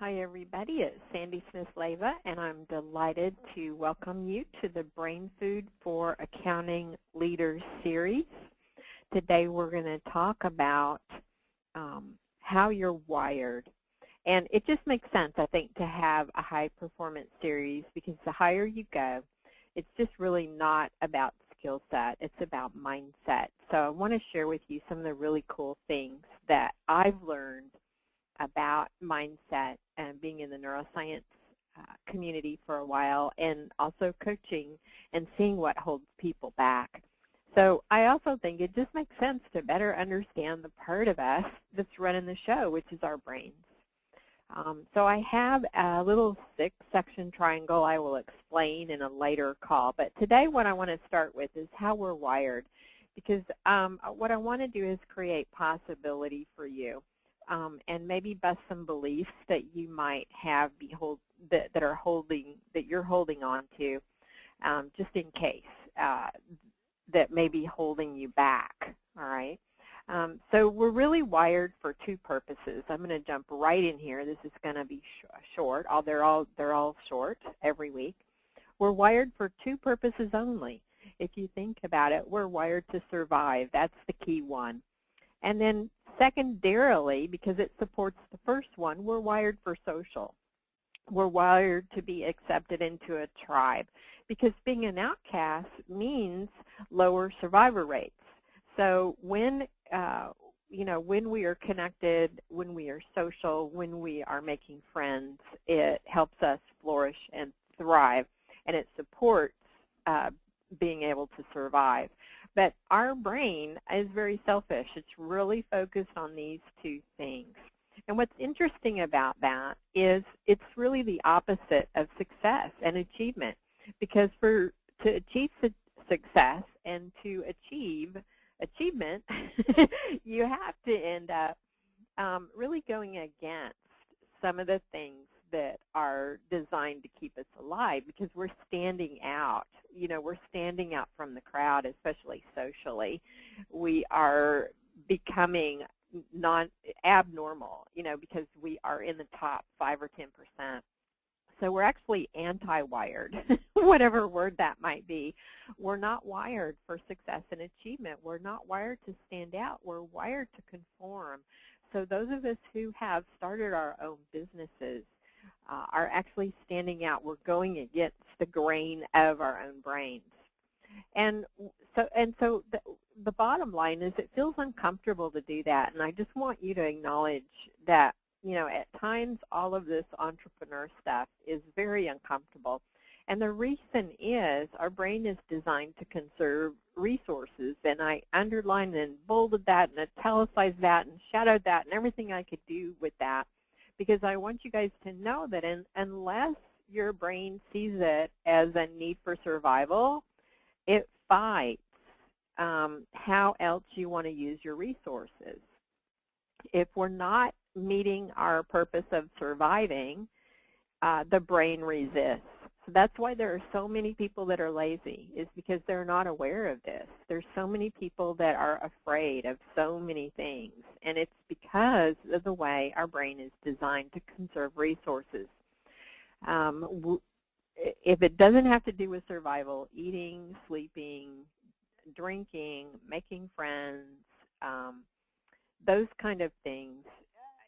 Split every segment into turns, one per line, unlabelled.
Hi everybody, it's Sandy Smith-Leyva, and I'm delighted to welcome you to the Brain Food for Accounting Leaders series. Today we're going to talk about how you're wired. And it just makes sense, I think, to have a high performance series because the higher you go, it's just really not about skill set, it's about mindset. So I want to share with you some of the really cool things that I've learned about mindset and being in the neuroscience community for a while, and also coaching and seeing what holds people back. So I also think it just makes sense to better understand the part of us that's running the show, which is our brains. So I have a little 6-section triangle I will explain in a later call, but today what I want to start with is how we're wired, because what I want to do is create possibility for you. And maybe bust some beliefs that you might have that you're holding on to, just in case that may be holding you back. All right. So we're really wired for two purposes. I'm going to jump right in here. This is going to be short. They're all short every week. We're wired for two purposes only. If you think about it, we're wired to survive. That's the key one. And then secondarily, because it supports the first one, we're wired for social. We're wired to be accepted into a tribe, because being an outcast means lower survivor rates. So when when we are connected, when we are social, when we are making friends, it helps us flourish and thrive, and it supports being able to survive. But our brain is very selfish. It's really focused on these two things. And what's interesting about that is it's really the opposite of success and achievement, because to achieve success and to achieve achievement, you have to end up really going against some of the things that are designed to keep us alive, because we're standing out. We're standing out from the crowd, especially socially. We are becoming abnormal, because we are in the top 5 or 10%. So we're actually anti-wired, whatever word that might be. We're not wired for success and achievement. We're not wired to stand out. We're wired to conform. So those of us who have started our own businesses are actually standing out. We're going against the grain of our own brains. And so the bottom line is it feels uncomfortable to do that. And I just want you to acknowledge that, at times all of this entrepreneur stuff is very uncomfortable. And the reason is our brain is designed to conserve resources. And I underlined and bolded that and italicized that and shadowed that and everything I could do with that, because I want you guys to know that unless your brain sees it as a need for survival, it fights how else you want to use your resources. If we're not meeting our purpose of surviving, the brain resists. So that's why there are so many people that are lazy, is because they're not aware of this. There's so many people that are afraid of so many things, and it's because of the way our brain is designed to conserve resources. If it doesn't have to do with survival, eating, sleeping, drinking, making friends, those kind of things,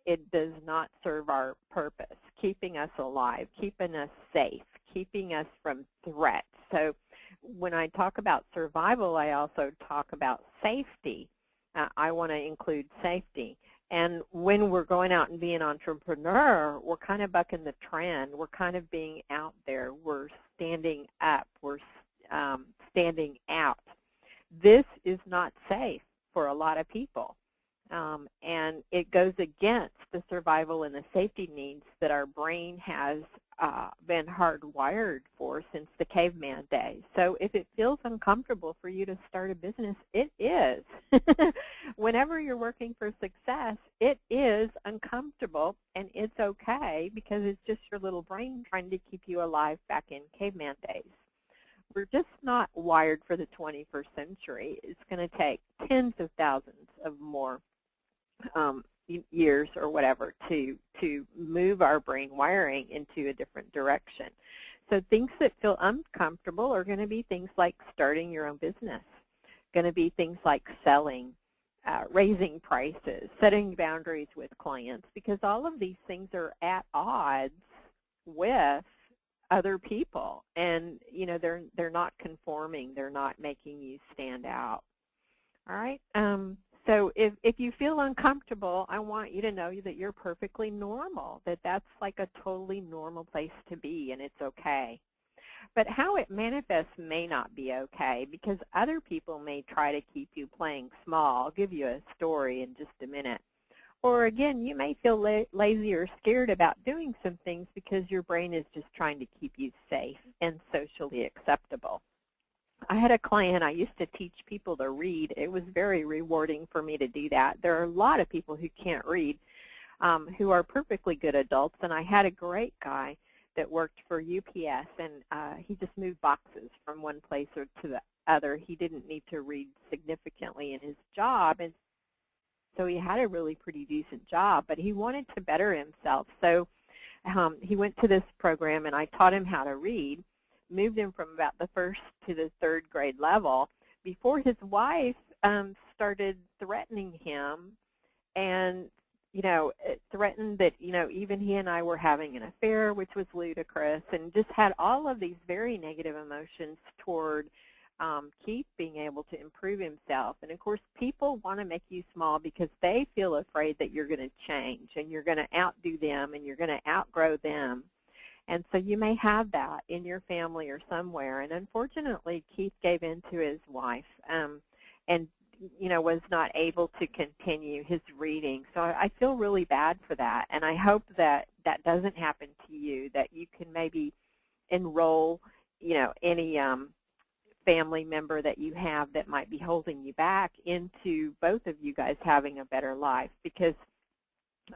it does not serve our purpose, keeping us alive, keeping us safe, keeping us from threats. So when I talk about survival, I also talk about safety. I want to include safety. And when we're going out and being an entrepreneur, we're kind of bucking the trend. We're kind of being out there. We're standing up. We're standing out. This is not safe for a lot of people. And it goes against the survival and the safety needs that our brain has been hardwired for since the caveman days. So if it feels uncomfortable for you to start a business, it is. Whenever you're working for success, it is uncomfortable, and it's okay, because it's just your little brain trying to keep you alive back in caveman days. We're just not wired for the 21st century. It's going to take tens of thousands of more years or whatever to move our brain wiring into a different direction. So things that feel uncomfortable are going to be things like starting your own business, going to be things like selling, raising prices, setting boundaries with clients, because all of these things are at odds with other people, and they're not conforming, they're not making you stand out. All right. So if you feel uncomfortable, I want you to know that you're perfectly normal, that that's like a totally normal place to be, and it's okay. But how it manifests may not be okay, because other people may try to keep you playing small. I'll give you a story in just a minute. Or again, you may feel lazy or scared about doing some things because your brain is just trying to keep you safe and socially acceptable. I had a client, I used to teach people to read. It was very rewarding for me to do that. There are a lot of people who can't read who are perfectly good adults, and I had a great guy that worked for UPS, and he just moved boxes from one place or to the other. He didn't need to read significantly in his job, and so he had a really pretty decent job, but he wanted to better himself. So he went to this program, and I taught him how to read, moved him from about the first to the third grade level before his wife started threatening him, and threatened that even he and I were having an affair, which was ludicrous, and just had all of these very negative emotions toward Keith being able to improve himself. And of course, people want to make you small because they feel afraid that you're going to change and you're going to outdo them and you're going to outgrow them. And so you may have that in your family or somewhere. And unfortunately, Keith gave in to his wife and was not able to continue his reading. So I feel really bad for that. And I hope that that doesn't happen to you, that you can maybe enroll, any family member that you have that might be holding you back into both of you guys having a better life. Because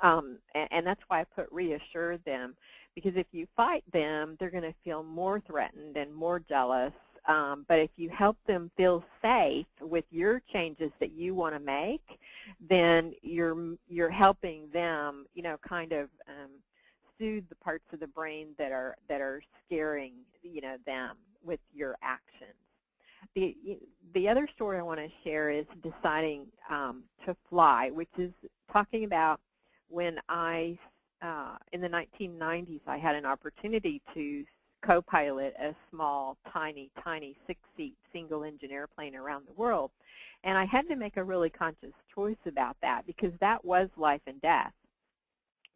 and that's why I put reassure them, because if you fight them, they're going to feel more threatened and more jealous. But if you help them feel safe with your changes that you want to make, then you're helping them, kind of soothe the parts of the brain that are scaring, them with your actions. The other story I want to share is deciding to fly, which is talking about when I, in the 1990s, I had an opportunity to co-pilot a small, tiny 6-seat single-engine airplane around the world. And I had to make a really conscious choice about that, because that was life and death.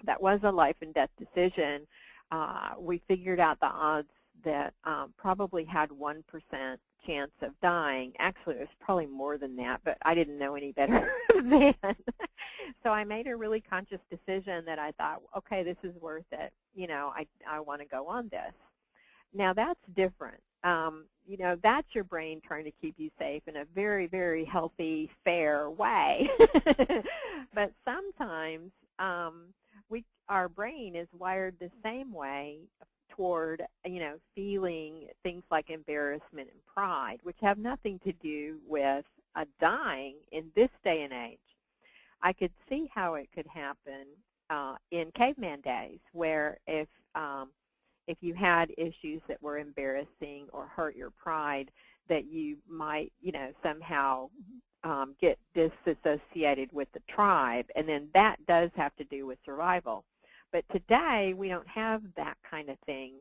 That was a life and death decision. We figured out the odds that probably had 1% chance of dying. Actually, it was probably more than that, but I didn't know any better then. So I made a really conscious decision that I thought, okay, this is worth it. I want to go on this. Now, that's different. That's your brain trying to keep you safe in a very, very healthy, fair way. But sometimes our brain is wired the same way toward, feeling things like embarrassment and pride, which have nothing to do with dying in this day and age. I could see how it could happen in caveman days, where if you had issues that were embarrassing or hurt your pride, that you might, somehow get disassociated with the tribe, and then that does have to do with survival. But today we don't have that kind of thing.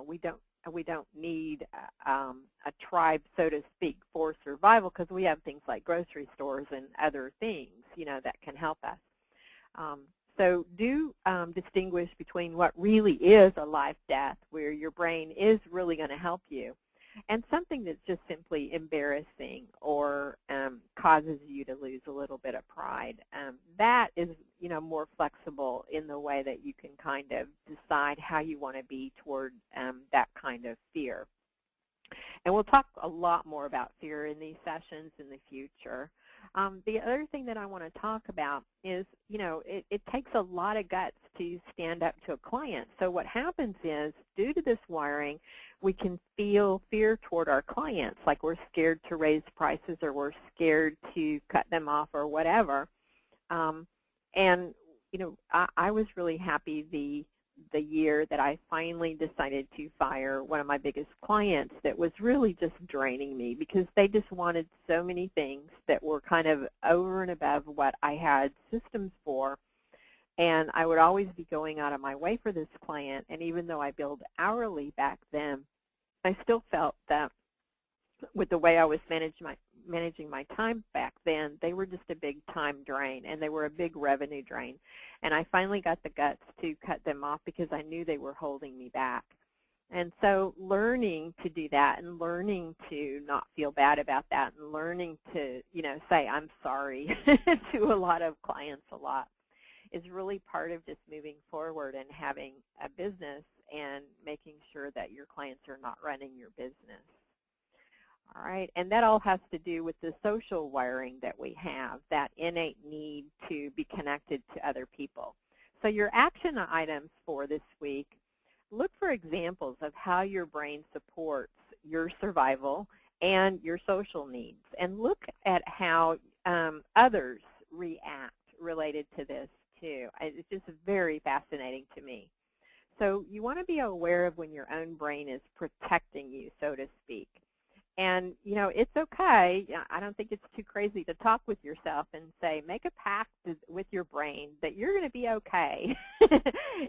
We don't need a tribe, so to speak, for survival, because we have things like grocery stores and other things, that can help us. So do distinguish between what really is a life-death, where your brain is really going to help you, and something that's just simply embarrassing or causes you to lose a little bit of pride. That is, more flexible in the way that you can kind of decide how you want to be toward that kind of fear. And we'll talk a lot more about fear in these sessions in the future. The other thing that I want to talk about is, it takes a lot of guts to stand up to a client. So what happens is, due to this wiring, we can feel fear toward our clients, like we're scared to raise prices or we're scared to cut them off or whatever. And I was really happy the year that I finally decided to fire one of my biggest clients that was really just draining me because they just wanted so many things that were kind of over and above what I had systems for. And I would always be going out of my way for this client, and even though I billed hourly back then, I still felt that with the way I was managing my time back then, they were just a big time drain, and they were a big revenue drain. And I finally got the guts to cut them off because I knew they were holding me back. And so learning to do that and learning to not feel bad about that and learning to, say I'm sorry to a lot of clients a lot is really part of just moving forward and having a business and making sure that your clients are not running your business. All right, and that all has to do with the social wiring that we have, that innate need to be connected to other people. So your action items for this week, look for examples of how your brain supports your survival and your social needs, and look at how others react related to this too. It's just very fascinating to me. So you want to be aware of when your own brain is protecting you, so to speak. And, it's okay. I don't think it's too crazy to talk with yourself and say, make a pact with your brain that you're going to be okay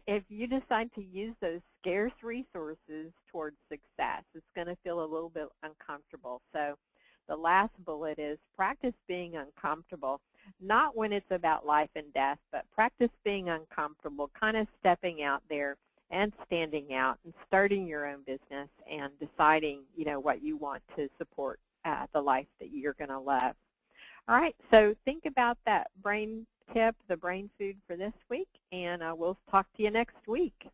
if you decide to use those scarce resources towards success. It's going to feel a little bit uncomfortable. So the last bullet is practice being uncomfortable, not when it's about life and death, but practice being uncomfortable, kind of stepping out there and standing out and starting your own business and deciding, what you want to support the life that you're going to love. All right, so think about that brain tip, the brain food for this week, and we'll talk to you next week.